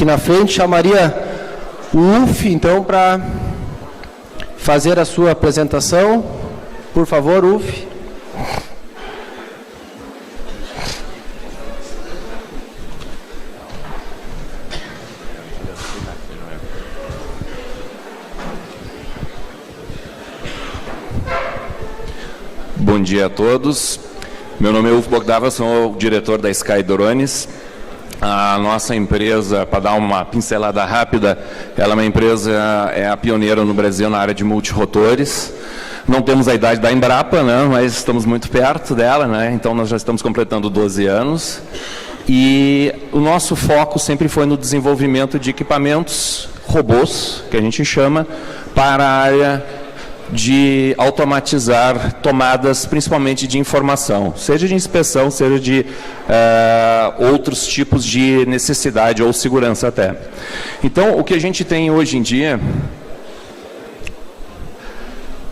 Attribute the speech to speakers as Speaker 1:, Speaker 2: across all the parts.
Speaker 1: aqui na frente. Chamaria o UF, então, para fazer a sua apresentação. Por favor, UF.
Speaker 2: Bom dia a todos. Meu nome é Ufo Bogdava, sou o diretor da Sky Drones. A nossa empresa, para dar uma pincelada rápida, ela é uma empresa, é a pioneira no Brasil na área de multirotores. Não temos a idade da Embrapa, né, mas estamos muito perto dela, né, então nós já estamos completando 12 anos. E o nosso foco sempre foi no desenvolvimento de equipamentos, robôs, que a gente chama, para a área de automatizar tomadas, principalmente de informação, seja de inspeção, seja de outros tipos de necessidade ou segurança até. Então, o que a gente tem hoje em dia,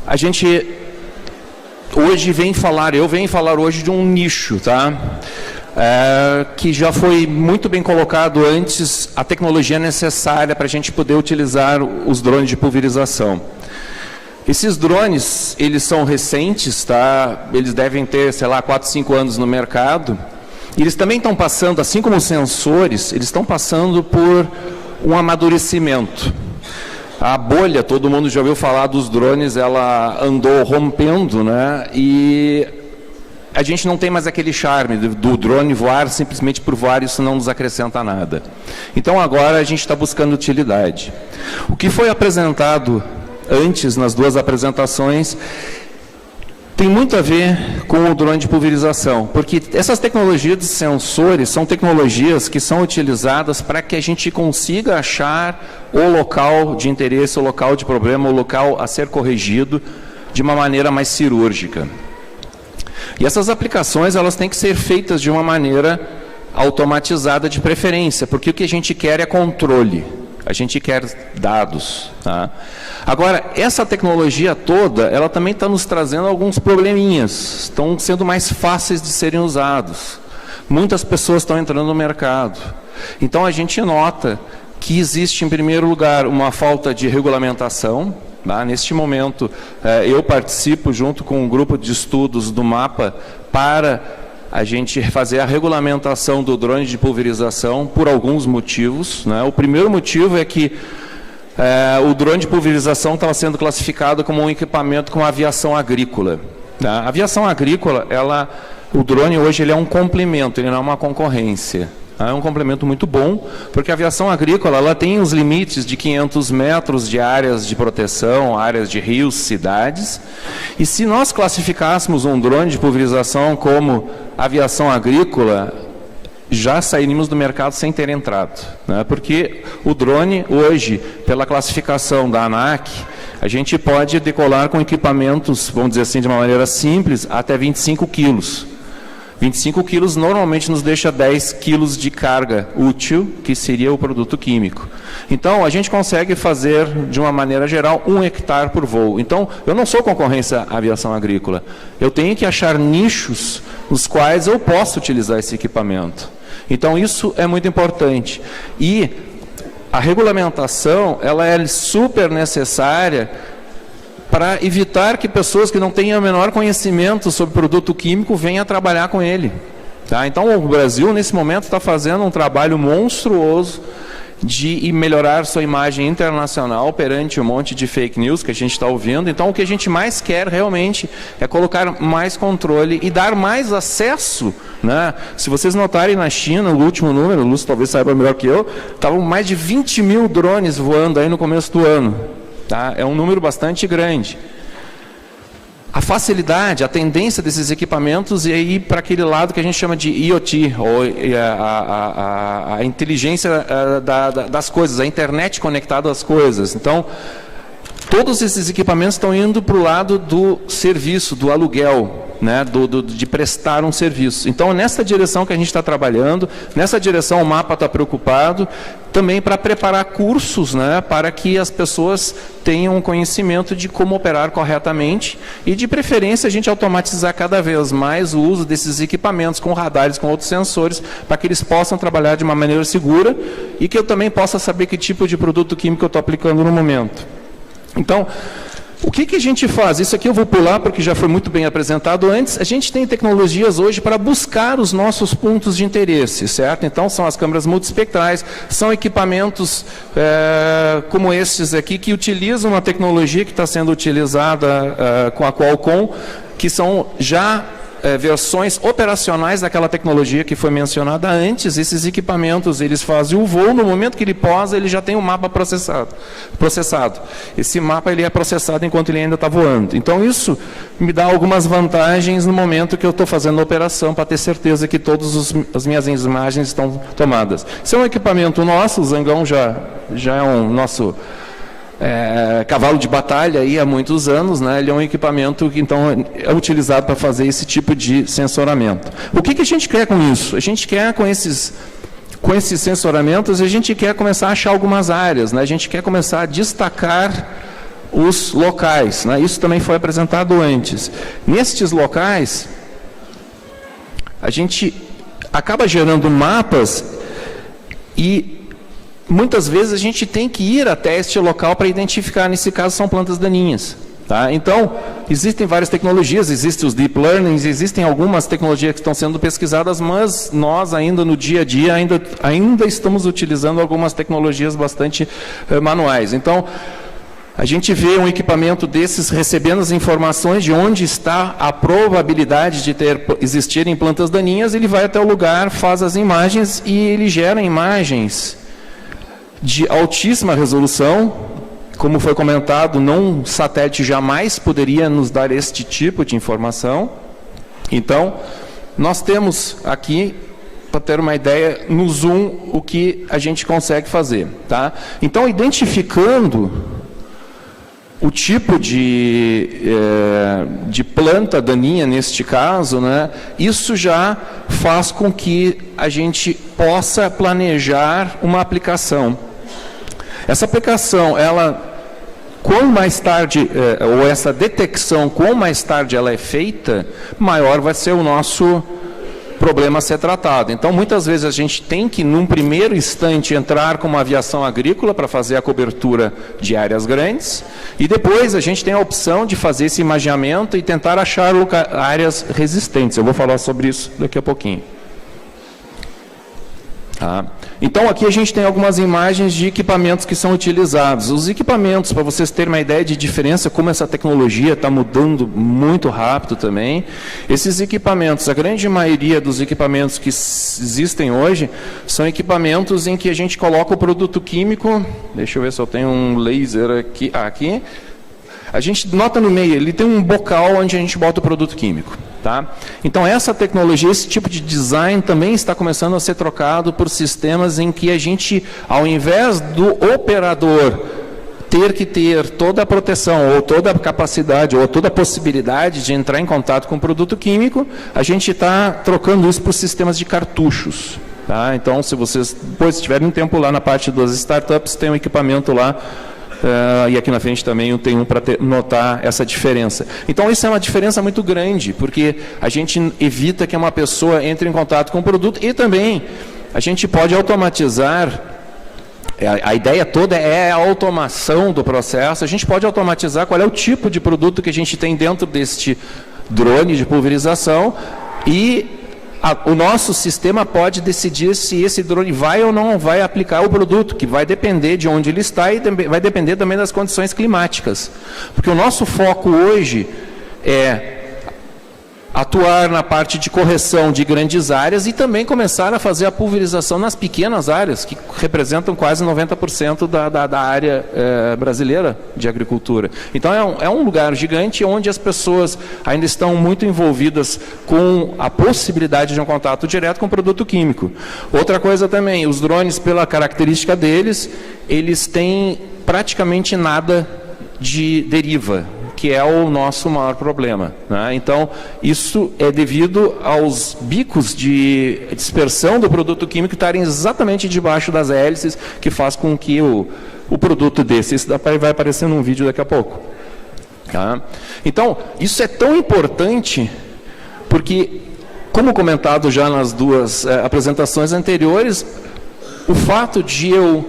Speaker 2: a gente hoje eu venho falar hoje de um nicho, tá? Que já foi muito bem colocado antes, a tecnologia necessária para a gente poder utilizar os drones de pulverização. Esses drones, eles são recentes, tá? Eles devem ter, sei lá, 4, 5 anos no mercado. E eles também estão passando, assim como os sensores, eles estão passando por um amadurecimento. A bolha, todo mundo já ouviu falar dos drones, ela andou rompendo, né? E a gente não tem mais aquele charme do drone voar simplesmente por voar, isso não nos acrescenta nada. Então agora a gente está buscando utilidade. O que foi apresentado antes, nas duas apresentações, tem muito a ver com o drone de pulverização, porque essas tecnologias de sensores são tecnologias que são utilizadas para que a gente consiga achar o local de interesse, o local de problema, o local a ser corrigido de uma maneira mais cirúrgica. E essas aplicações, elas têm que ser feitas de uma maneira automatizada de preferência, porque o que a gente quer é controle. A gente quer dados. Tá? Agora, essa tecnologia toda, ela também está nos trazendo alguns probleminhas. Estão sendo mais fáceis de serem usados. Muitas pessoas estão entrando no mercado. Então, a gente nota que existe, em primeiro lugar, uma falta de regulamentação. Tá? Neste momento, eu participo, junto com um grupo de estudos do MAPA, para a gente fazer a regulamentação do drone de pulverização por alguns motivos, né? O primeiro motivo é que o drone de pulverização estava sendo classificado como um equipamento com aviação agrícola. Tá? A aviação agrícola, o drone hoje ele é um complemento, ele não é uma concorrência. É um complemento muito bom, porque a aviação agrícola ela tem os limites de 500 metros de áreas de proteção, áreas de rios, cidades. E se nós classificássemos um drone de pulverização como aviação agrícola, já sairíamos do mercado sem ter entrado. Né? Porque o drone, hoje, pela classificação da ANAC, a gente pode decolar com equipamentos, vamos dizer assim, de uma maneira simples, até 25 quilos. 25 quilos normalmente nos deixa 10 quilos de carga útil, que seria o produto químico. Então, a gente consegue fazer, de uma maneira geral, 1 hectare por voo. Então, eu não sou concorrência à aviação agrícola. Eu tenho que achar nichos nos quais eu posso utilizar esse equipamento. Então, isso é muito importante. E a regulamentação, ela é super necessária para evitar que pessoas que não tenham o menor conhecimento sobre produto químico venham trabalhar com ele. Tá? Então, o Brasil, nesse momento, está fazendo um trabalho monstruoso de melhorar sua imagem internacional perante um monte de fake news que a gente está ouvindo. Então, o que a gente mais quer, realmente, é colocar mais controle e dar mais acesso. Né? Se vocês notarem, na China, o último número, o Lúcio talvez saiba melhor que eu, estavam mais de 20 mil drones voando aí no começo do ano. Tá? É um número bastante grande. A facilidade, a tendência desses equipamentos é ir para aquele lado que a gente chama de IoT, ou a inteligência das coisas, a internet conectada às coisas. Então, todos esses equipamentos estão indo para o lado do serviço, do aluguel. né, de prestar um serviço. Então, nessa direção que a gente está trabalhando, nessa direção o MAPA está preocupado, também para preparar cursos, né, para que as pessoas tenham um conhecimento de como operar corretamente e, de preferência, a gente automatizar cada vez mais o uso desses equipamentos com radares, com outros sensores, para que eles possam trabalhar de uma maneira segura e que eu também possa saber que tipo de produto químico eu estou aplicando no momento. Então, o que a gente faz? Isso aqui eu vou pular porque já foi muito bem apresentado antes. A gente tem tecnologias hoje para buscar os nossos pontos de interesse, certo? Então, são as câmeras multiespectrais, são equipamentos como esses aqui, que utilizam uma tecnologia que está sendo utilizada com a Qualcomm, que são já versões operacionais daquela tecnologia que foi mencionada antes. Esses equipamentos, eles fazem o voo, no momento que ele posa, ele já tem o mapa processado. Esse mapa ele é processado enquanto ele ainda está voando. Então, isso me dá algumas vantagens no momento que eu estou fazendo a operação, para ter certeza que todas as minhas imagens estão tomadas. Esse é um equipamento nosso, o Zangão já é um nosso cavalo de batalha aí há muitos anos, né? Ele é um equipamento que então é utilizado para fazer esse tipo de sensoramento. O que a gente quer com isso? A gente quer com esses sensoramentos, a gente quer começar a achar algumas áreas, né? A gente quer começar a destacar os locais, né? Isso também foi apresentado antes. Nestes locais, a gente acaba gerando mapas e muitas vezes a gente tem que ir até este local para identificar, nesse caso, são plantas daninhas. Tá? Então, existem várias tecnologias, existem os deep learnings, existem algumas tecnologias que estão sendo pesquisadas, mas nós ainda no dia a dia ainda estamos utilizando algumas tecnologias bastante manuais. Então, a gente vê um equipamento desses recebendo as informações de onde está a probabilidade de existirem plantas daninhas, ele vai até o lugar, faz as imagens e ele gera imagens de altíssima resolução. Como foi comentado, um satélite jamais poderia nos dar este tipo de informação. Então, nós temos aqui, para ter uma ideia, no zoom, o que a gente consegue fazer. Tá? Então, identificando o tipo de planta daninha, neste caso, né, isso já faz com que a gente possa planejar uma aplicação. Essa aplicação, quanto mais tarde, ou essa detecção, quanto mais tarde ela é feita, maior vai ser o nosso problema a ser tratado. Então, muitas vezes a gente tem que, num primeiro instante, entrar com uma aviação agrícola para fazer a cobertura de áreas grandes, e depois a gente tem a opção de fazer esse imageamento e tentar achar áreas resistentes. Eu vou falar sobre isso daqui a pouquinho. Tá? Então, aqui a gente tem algumas imagens de equipamentos que são utilizados. Os equipamentos, para vocês terem uma ideia de diferença, como essa tecnologia está mudando muito rápido também. Esses equipamentos, a grande maioria dos equipamentos que existem hoje, são equipamentos em que a gente coloca o produto químico. Deixa eu ver se eu tenho um laser aqui. Aqui. A gente nota no meio, ele tem um bocal onde a gente bota o produto químico. Tá? Então, essa tecnologia, esse tipo de design também está começando a ser trocado por sistemas em que a gente, ao invés do operador ter que ter toda a proteção, ou toda a capacidade, ou toda a possibilidade de entrar em contato com o produto químico, a gente está trocando isso por sistemas de cartuchos. Tá? Então, se vocês depois tiverem um tempo lá na parte das startups, tem um equipamento lá, e aqui na frente também tem um para notar essa diferença. Então, isso é uma diferença muito grande, porque a gente evita que uma pessoa entre em contato com o produto e também a gente pode automatizar. A ideia toda é a automação do processo. A gente pode automatizar qual é o tipo de produto que a gente tem dentro deste drone de pulverização e o nosso sistema pode decidir se esse drone vai ou não vai aplicar o produto, que vai depender de onde ele está e vai depender também das condições climáticas. Porque o nosso foco hoje é atuar na parte de correção de grandes áreas e também começar a fazer a pulverização nas pequenas áreas, que representam quase 90% da área brasileira de agricultura. Então, é um lugar gigante onde as pessoas ainda estão muito envolvidas com a possibilidade de um contato direto com o produto químico. Outra coisa também, os drones, pela característica deles, eles têm praticamente nada de deriva. que é o nosso maior problema, né? Então, isso é devido aos bicos de dispersão do produto químico estarem exatamente debaixo das hélices, que faz com que o produto desse, isso vai aparecer num vídeo daqui a pouco. Tá? Então, isso é tão importante, porque, como comentado já nas duas apresentações anteriores, o fato de eu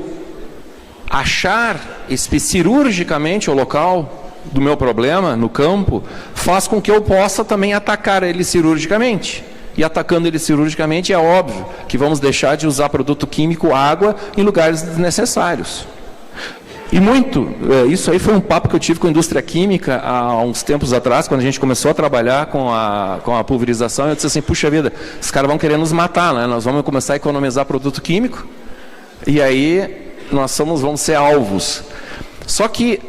Speaker 2: achar cirurgicamente o local do meu problema no campo, faz com que eu possa também atacar ele cirurgicamente. E atacando ele cirurgicamente, é óbvio que vamos deixar de usar produto químico, água, em lugares desnecessários. E isso aí foi um papo que eu tive com a indústria química há uns tempos atrás, quando a gente começou a trabalhar com a pulverização. Eu disse assim, puxa vida, os caras vão querer nos matar, né? Nós vamos começar a economizar produto químico, e aí nós vamos ser alvos. Só que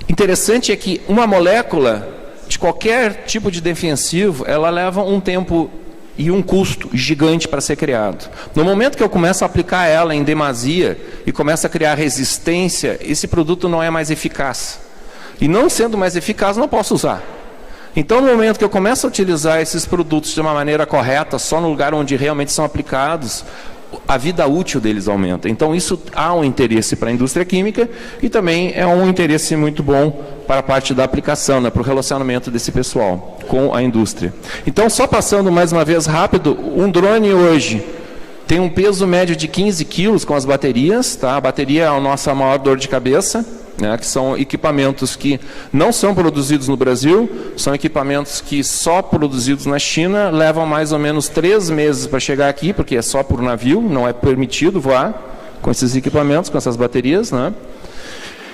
Speaker 2: interessante é que uma molécula de qualquer tipo de defensivo, ela leva um tempo e um custo gigante para ser criado. No momento que eu começo a aplicar ela em demasia e começo a criar resistência, esse produto não é mais eficaz. E não sendo mais eficaz, não posso usar. Então, no momento que eu começo a utilizar esses produtos de uma maneira correta, só no lugar onde realmente são aplicados, a vida útil deles aumenta. Então, isso há um interesse para a indústria química e também é um interesse muito bom para a parte da aplicação, né, para o relacionamento desse pessoal com a indústria. Então, só passando mais uma vez rápido, um drone hoje tem um peso médio de 15 quilos com as baterias. Tá? A bateria é a nossa maior dor de cabeça, né, que são equipamentos que não são produzidos no Brasil, são equipamentos que só produzidos na China, levam mais ou menos 3 meses para chegar aqui, porque é só por navio, não é permitido voar com esses equipamentos, com essas baterias, né?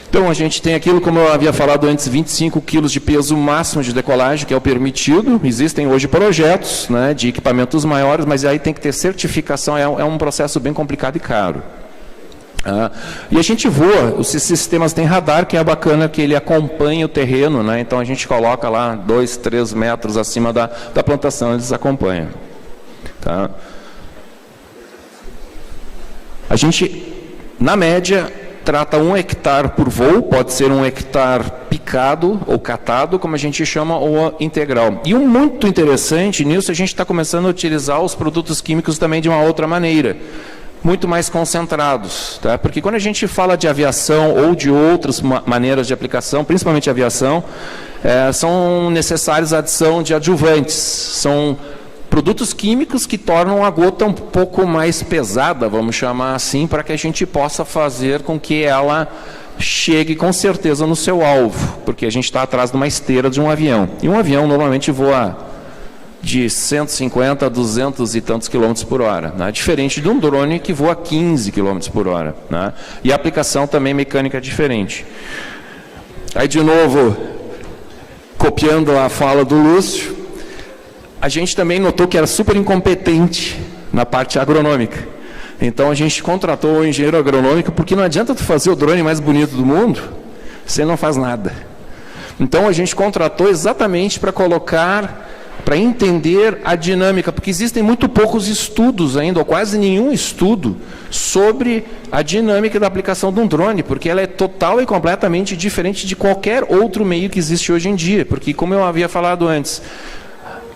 Speaker 2: Então, a gente tem aquilo, como eu havia falado antes, 25 quilos de peso máximo de decolagem, que é o permitido. Existem hoje projetos, né, de equipamentos maiores, mas aí tem que ter certificação, é um processo bem complicado e caro. E a gente voa, os sistemas têm radar, que é bacana, que ele acompanha o terreno, né? Então a gente coloca lá 2, 3 metros acima da plantação, eles acompanham. Tá? A gente, na média, trata 1 hectare por voo, pode ser 1 hectare picado ou catado, como a gente chama, ou integral. E muito interessante nisso, a gente está começando a utilizar os produtos químicos também de uma outra maneira, muito mais concentrados, tá? Porque quando a gente fala de aviação ou de outras maneiras de aplicação, principalmente aviação, são necessários a adição de adjuvantes, são produtos químicos que tornam a gota um pouco mais pesada, vamos chamar assim, para que a gente possa fazer com que ela chegue com certeza no seu alvo, porque a gente está atrás de uma esteira de um avião, e um avião normalmente voa de 150 a 200 e tantos quilômetros por hora, né? Diferente de um drone que voa 15 quilômetros por hora, né? E a aplicação também mecânica é diferente. Aí, de novo, copiando a fala do Lúcio, a gente também notou que era super incompetente na parte agronômica. Então, a gente contratou o engenheiro agronômico, porque não adianta tu fazer o drone mais bonito do mundo, você não faz nada. Então, a gente contratou exatamente para entender a dinâmica, porque existem muito poucos estudos ainda, ou quase nenhum estudo, sobre a dinâmica da aplicação de um drone, porque ela é total e completamente diferente de qualquer outro meio que existe hoje em dia, porque, como eu havia falado antes,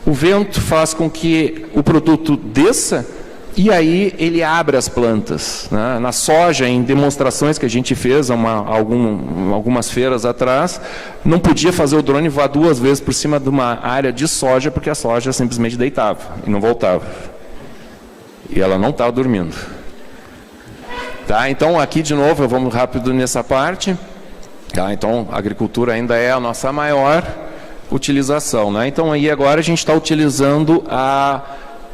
Speaker 2: o vento faz com que o produto desça, e aí ele abre as plantas, né? Na soja, em demonstrações que a gente fez algumas feiras atrás, não podia fazer o drone voar 2 vezes por cima de uma área de soja, porque a soja simplesmente deitava e não voltava. E ela não estava dormindo. Tá? Então, aqui de novo, vamos rápido nessa parte. Tá? Então, a agricultura ainda é a nossa maior utilização, né? Então, aí agora a gente está utilizando a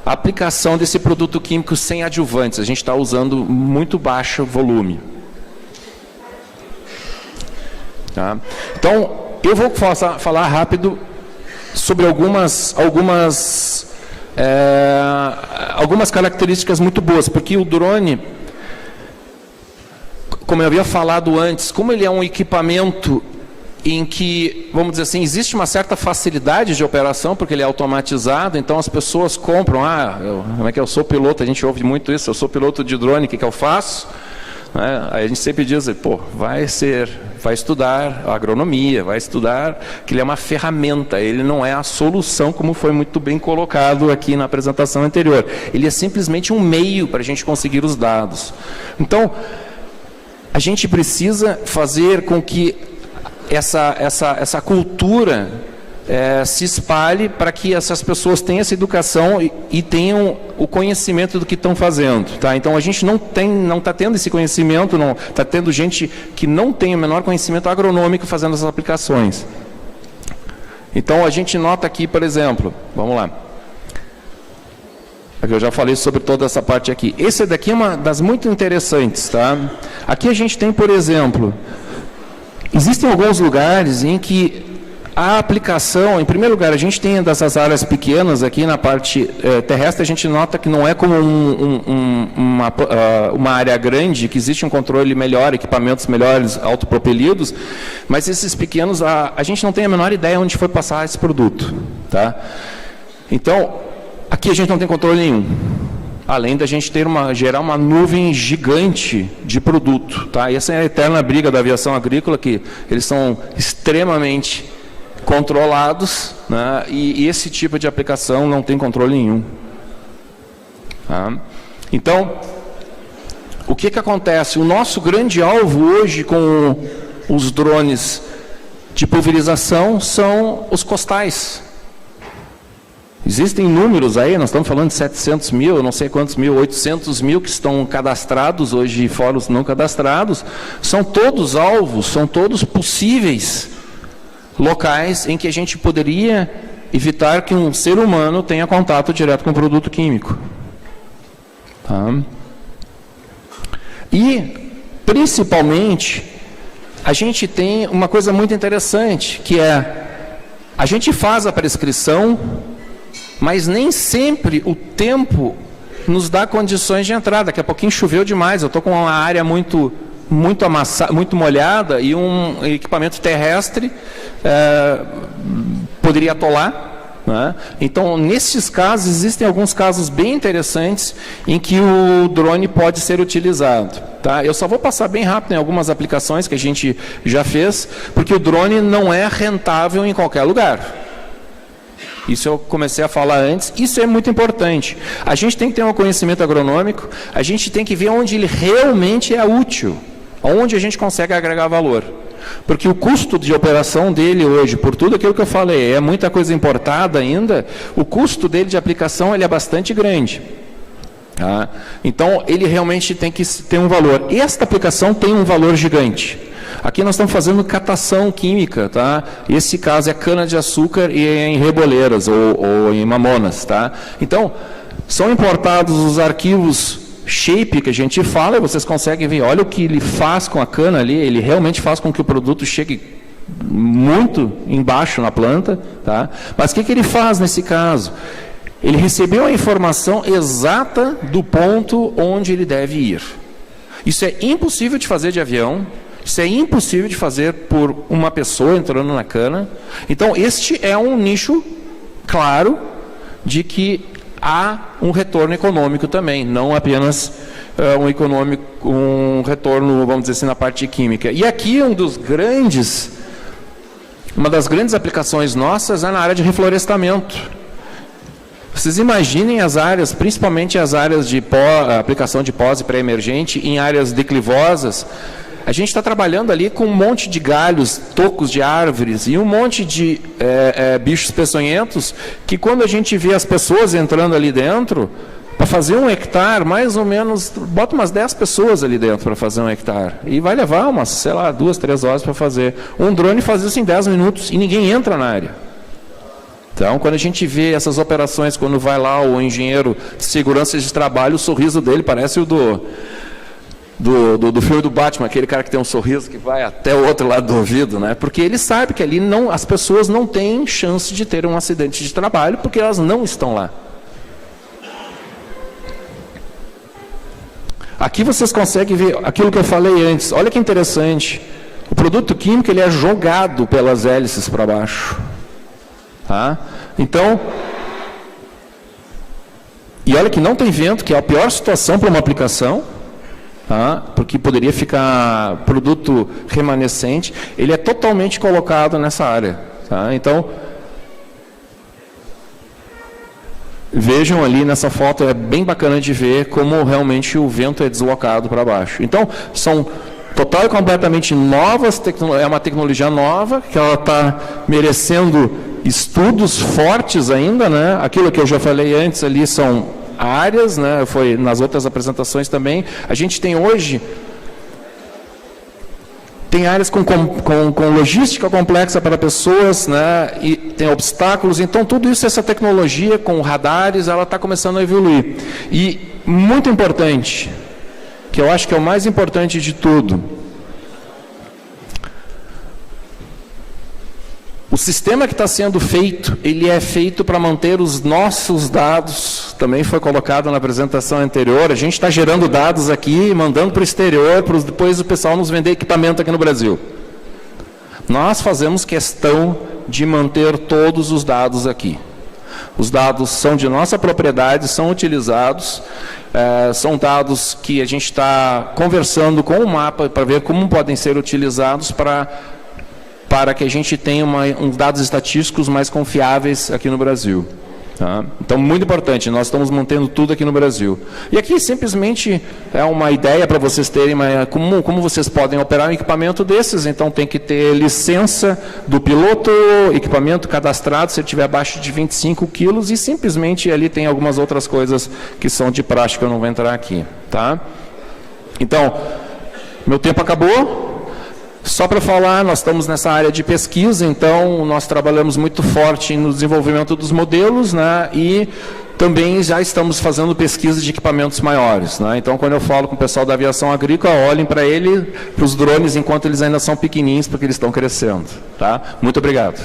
Speaker 2: aplicação desse produto químico sem adjuvantes. A gente está usando muito baixo volume. Tá? Então, eu vou falar rápido sobre algumas características muito boas, porque o drone, como eu havia falado antes, como ele é um equipamento em que, vamos dizer assim, existe uma certa facilidade de operação, porque ele é automatizado, então as pessoas compram, como é que eu sou piloto, a gente ouve muito isso, eu sou piloto de drone, o que eu faço? Aí a gente sempre diz, pô, vai ser vai estudar agronomia, vai estudar que ele é uma ferramenta, ele não é a solução, como foi muito bem colocado aqui na apresentação anterior. Ele é simplesmente um meio para a gente conseguir os dados. Então, a gente precisa fazer com que essa cultura se espalhe para que essas pessoas tenham essa educação e tenham o conhecimento do que estão fazendo. Tá? Então, a gente não está tendo esse conhecimento, não está tendo gente que não tem o menor conhecimento agronômico fazendo essas aplicações. Então, a gente nota aqui, por exemplo, vamos lá. Eu já falei sobre toda essa parte aqui. Esse daqui é uma das muito interessantes. Tá? Aqui a gente tem, por exemplo, existem alguns lugares em que a aplicação, em primeiro lugar, a gente tem dessas áreas pequenas aqui na parte terrestre, a gente nota que não é como uma área grande, que existe um controle melhor, equipamentos melhores, autopropelidos, mas esses pequenos, a gente não tem a menor ideia onde foi passar esse produto. Tá? Então, aqui a gente não tem controle nenhum, além da gente gerar uma nuvem gigante de produto. Tá? E essa é a eterna briga da aviação agrícola, que eles são extremamente controlados, né? E esse tipo de aplicação não tem controle nenhum. Tá? Então, o que acontece? O nosso grande alvo hoje com os drones de pulverização são os costais. Existem números aí, nós estamos falando de 700 mil, não sei quantos mil, 800 mil que estão cadastrados hoje, fora os não cadastrados. São todos alvos, são todos possíveis locais em que a gente poderia evitar que um ser humano tenha contato direto com o produto químico. Tá? E, principalmente, a gente tem uma coisa muito interessante, que é, a gente faz a prescrição, mas nem sempre o tempo nos dá condições de entrar. Daqui a pouquinho choveu demais, eu estou com uma área muito molhada e um equipamento terrestre poderia atolar. Né? Então, nesses casos, existem alguns casos bem interessantes em que o drone pode ser utilizado. Tá? Eu só vou passar bem rápido em algumas aplicações que a gente já fez, porque o drone não é rentável em qualquer lugar. Isso eu comecei a falar antes, isso é muito importante. A gente tem que ter um conhecimento agronômico, a gente tem que ver onde ele realmente é útil, onde a gente consegue agregar valor. Porque o custo de operação dele hoje, por tudo aquilo que eu falei, é muita coisa importada ainda, o custo dele de aplicação ele é bastante grande. Tá? Então, ele realmente tem que ter um valor. E esta aplicação tem um valor gigante. Aqui nós estamos fazendo catação química, tá? Esse caso é cana-de-açúcar e é em reboleiras ou em mamonas, tá? Então, são importados os arquivos shape que a gente fala, e vocês conseguem ver, olha o que ele faz com a cana ali, ele realmente faz com que o produto chegue muito embaixo na planta, tá? Mas o que ele faz nesse caso? Ele recebeu a informação exata do ponto onde ele deve ir. Isso é impossível de fazer de avião, isso é impossível de fazer por uma pessoa entrando na cana. Então, este é um nicho claro de que há um retorno econômico também, não apenas um retorno, vamos dizer assim, na parte química. E aqui uma das grandes aplicações nossas é na área de reflorestamento. Vocês imaginem as áreas, principalmente as áreas de aplicação de pós e pré-emergente, em áreas declivosas. A gente está trabalhando ali com um monte de galhos, tocos de árvores e um monte de bichos peçonhentos que, quando a gente vê as pessoas entrando ali dentro, para fazer 1 hectare, mais ou menos, bota umas 10 pessoas ali dentro para fazer 1 hectare. E vai levar umas, sei lá, 2, 3 horas para fazer. Um drone faz isso em 10 minutos e ninguém entra na área. Então, quando a gente vê essas operações, quando vai lá o engenheiro de segurança de trabalho, o sorriso dele parece o do filme do Batman, aquele cara que tem um sorriso que vai até o outro lado do ouvido, né? Porque ele sabe que ali as pessoas não têm chance de ter um acidente de trabalho, porque elas não estão lá. Aqui vocês conseguem ver aquilo que eu falei antes. Olha que interessante. O produto químico ele é jogado pelas hélices para baixo. Tá? Então, e olha que não tem vento, que é a pior situação para uma aplicação. porque poderia ficar produto remanescente, ele é totalmente colocado nessa área. Tá? Então, vejam ali nessa foto, é bem bacana de ver como realmente o vento é deslocado para baixo. Então, são total e completamente novas, é uma tecnologia nova, que ela está merecendo estudos fortes ainda, né? Aquilo que eu já falei antes ali são áreas, né? Foi nas outras apresentações também. A gente tem hoje áreas com logística complexa para pessoas, né? E tem obstáculos. Então, tudo isso, essa tecnologia com radares, ela está começando a evoluir. E, muito importante, que eu acho que é o mais importante de tudo, o sistema que está sendo feito, ele é feito para manter os nossos dados, também foi colocado na apresentação anterior, a gente está gerando dados aqui, mandando para o exterior, para depois o pessoal nos vender equipamento aqui no Brasil. Nós fazemos questão de manter todos os dados aqui. Os dados são de nossa propriedade, são utilizados, são dados que a gente está conversando com o mapa para ver como podem ser utilizados para que a gente tenha uns dados estatísticos mais confiáveis aqui no Brasil. Tá? Então, muito importante, nós estamos mantendo tudo aqui no Brasil. E aqui, simplesmente, é uma ideia para vocês terem como vocês podem operar um equipamento desses. Então, tem que ter licença do piloto, equipamento cadastrado, se ele tiver abaixo de 25 quilos, e simplesmente ali tem algumas outras coisas que são de prática, eu não vou entrar aqui. Tá? Então, meu tempo acabou. Só para falar, nós estamos nessa área de pesquisa, então nós trabalhamos muito forte no desenvolvimento dos modelos, né, e também já estamos fazendo pesquisa de equipamentos maiores. Né, então, quando eu falo com o pessoal da aviação agrícola, olhem para os drones enquanto eles ainda são pequenininhos, porque eles estão crescendo. Tá? Muito obrigado.